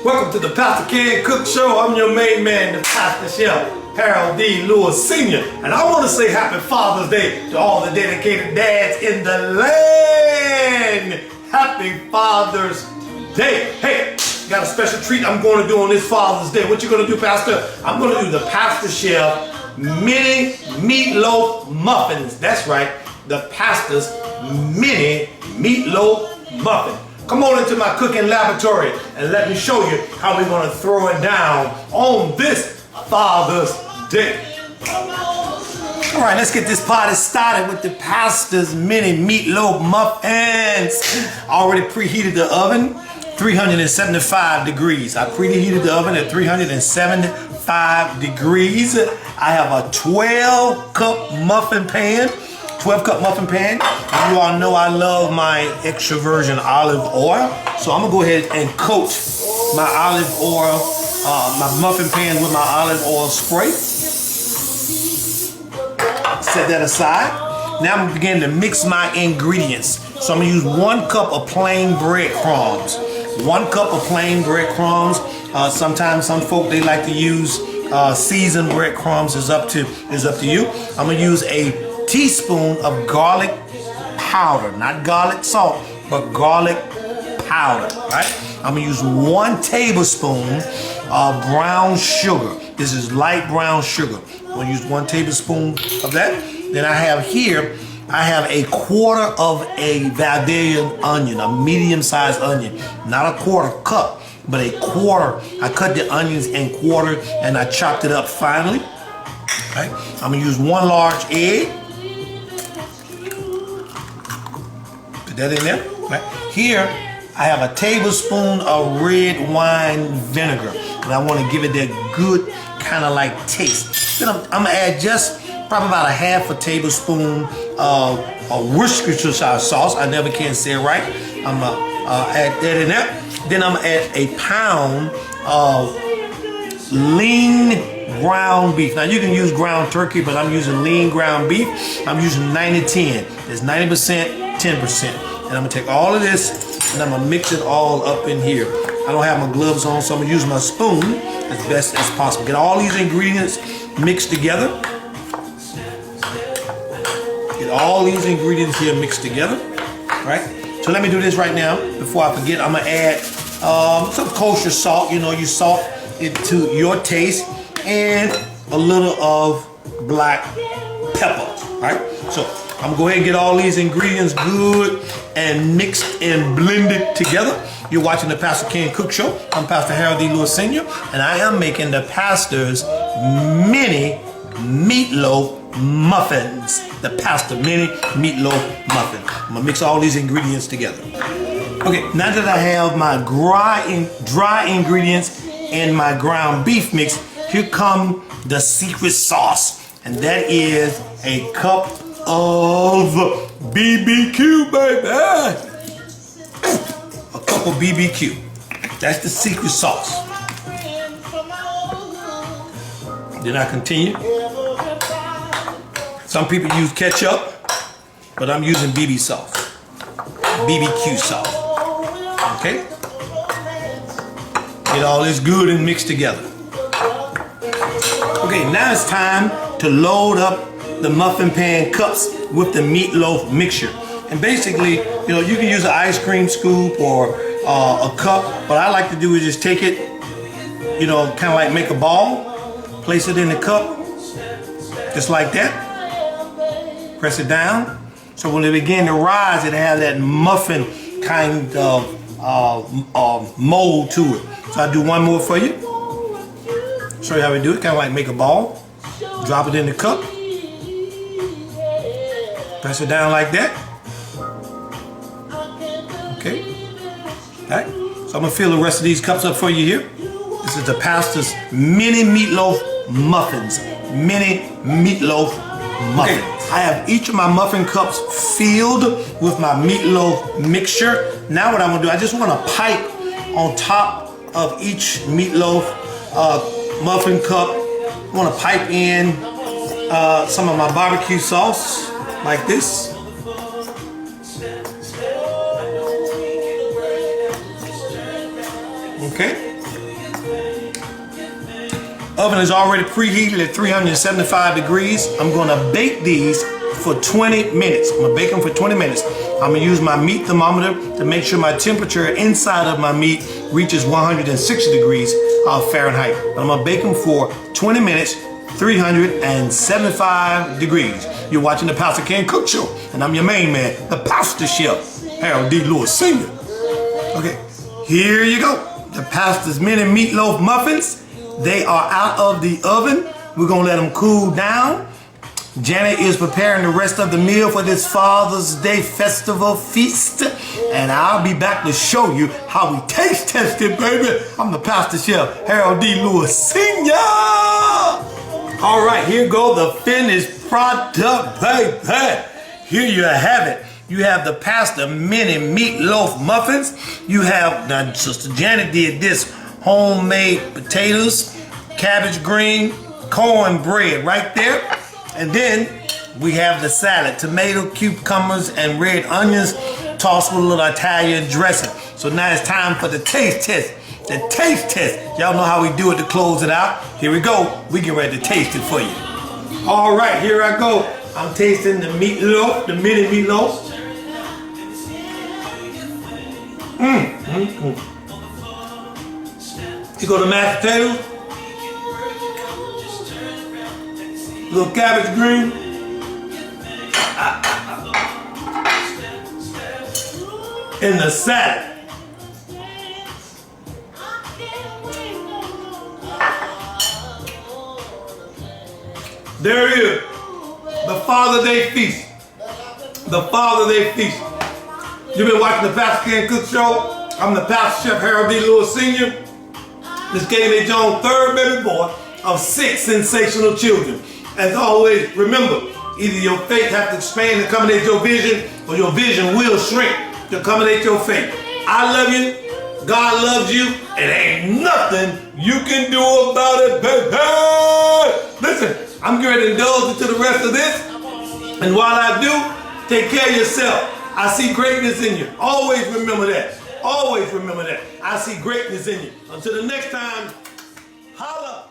Welcome to the Pastor Ken Cook Show. I'm your main man, the Pastor Chef, Harold D. Lewis Sr. And I want to say happy Father's Day to all the dedicated dads in the land. Happy Father's Day. Hey, got a special treat I'm going to do on this Father's Day. What you going to do, Pastor? I'm going to do the Pastor Chef Mini Meatloaf Muffins. That's right, the Pastor's Mini Meatloaf Muffin. Come on into my cooking laboratory and let me show you how we're going to throw it down on this Father's Day. All right, let's get this party started with the Pastor's Mini Meatloaf Muffins. I already preheated the oven, 375 degrees. I preheated the oven at 375 degrees. I have a 12-cup muffin pan. 12-cup muffin pan. You all know I love my extra virgin olive oil. So I'm gonna go ahead and coat my olive oil, my muffin pan with my olive oil spray. Set that aside. Now I'm gonna begin to mix my ingredients. So I'm gonna use 1 cup of plain breadcrumbs. 1 cup of plain breadcrumbs. Sometimes some folk, they like to use seasoned breadcrumbs. It's up to you. I'm gonna use a teaspoon of garlic powder, not garlic salt, but garlic powder, right? I'm gonna use 1 tablespoon of brown sugar. This is light brown sugar. I'm gonna use 1 tablespoon of that. Then I have here, I have a 1/4 of a Valerian onion, a medium-sized onion, not a 1/4 cup, but a 1/4. I cut the onions in 1/4 and I chopped it up finely. Right? I'm gonna use 1 large egg. That in there, right? Here, I have a tablespoon of red wine vinegar, and I want to give it that good kind of like taste. Then I'm gonna add just probably about a 1/2 tablespoon of Worcestershire sauce. I never can say it right. I'm gonna add that in there. Then I'm gonna add a pound of lean ground beef. Now you can use ground turkey, but I'm using lean ground beef. I'm using 90-10. It's 90%, 10%. And I'm gonna take all of this and I'm gonna mix it all up in here. I don't have my gloves on, so I'm gonna use my spoon as best as possible. Get all these ingredients mixed together. Get all these ingredients here mixed together, right? So let me do this right now. Before I forget, I'm gonna add some kosher salt. You know, you salt it to your taste, and a little of black pepper, right? So I'm gonna go ahead and get all these ingredients good and mixed and blended together. You're watching the Pastor Ken Cook Show. I'm Pastor Harold D. Lewis Sr. and I am making the Pastor's Mini Meatloaf Muffins. The Pastor Mini Meatloaf Muffin. I'm gonna mix all these ingredients together. Okay, now that I have my dry ingredients and my ground beef mix, here come the secret sauce, and that is a cup of BBQ, baby. A cup of BBQ. That's the secret sauce. Then I continue. Some people use ketchup, but I'm using BB sauce. BBQ sauce. Okay? Get all this good and mixed together. Okay, now it's time to load up the muffin pan cups with the meatloaf mixture. And basically, you know, you can use an ice cream scoop or a cup. What I like to do is just take it, you know, kind of like make a ball, place it in the cup, just like that. Press it down. So when it begin to rise, it has that muffin kind of mold to it. So I do one more for you. Show you how we do it. Kind of like make a ball. Drop it in the cup. Press it down like that. Okay. All right. So I'm gonna fill the rest of these cups up for you here. This is the Pastor's Mini Meatloaf Muffins. Mini Meatloaf Muffins. Okay. I have each of my muffin cups filled with my meatloaf mixture. Now what I'm gonna do, I just want to pipe on top of each meatloaf muffin cup. I want to pipe in some of my barbecue sauce like this. Okay. Oven is already preheated at 375 degrees. I'm gonna bake these for 20 minutes. I'm gonna bake them for 20 minutes. I'm gonna use my meat thermometer to make sure my temperature inside of my meat reaches 160 degrees Fahrenheit. But I'm gonna bake them for 20 minutes, 375 degrees. You're watching the Pastor Ken Cook Show, and I'm your main man, the Pastor Chef, Harold D. Lewis Sr. Okay, here you go. The Pastor's Mini Meatloaf Muffins. They are out of the oven. We're gonna let them cool down. Janet is preparing the rest of the meal for this Father's Day festival feast. And I'll be back to show you how we taste test it, baby. I'm the Pastor Chef, Harold D. Lewis Sr. All right, here go the finished product, baby. Here you have it. You have the Pastor Mini Meatloaf Muffins. You have, now Sister Janet did this, homemade potatoes, cabbage green, cornbread right there. And then we have the salad, tomato, cucumbers, and red onions tossed with a little Italian dressing. So now it's time for the taste test. The taste test. Y'all know how we do it to close it out. Here we go. We get ready to taste it for you. All right, here I go. I'm tasting the meatloaf, the mini meatloaf. You go to mashed potatoes, little cabbage green, and the salad. There it is, the Father's Day feast. The Father's Day feast. You've been watching the Pastor Ken Cook Show. I'm the Pastor Chef Harold D. Lewis Sr. This Gailey Jones' third baby boy of 6 sensational children. As always, remember, either your faith has to expand to accommodate your vision, or your vision will shrink to accommodate your faith. I love you, God loves you, and ain't nothing you can do about it, baby. Listen, I'm going to indulge into the rest of this, and while I do, take care of yourself. I see greatness in you. Always remember that. Always remember that. I see greatness in you. Until the next time, holla.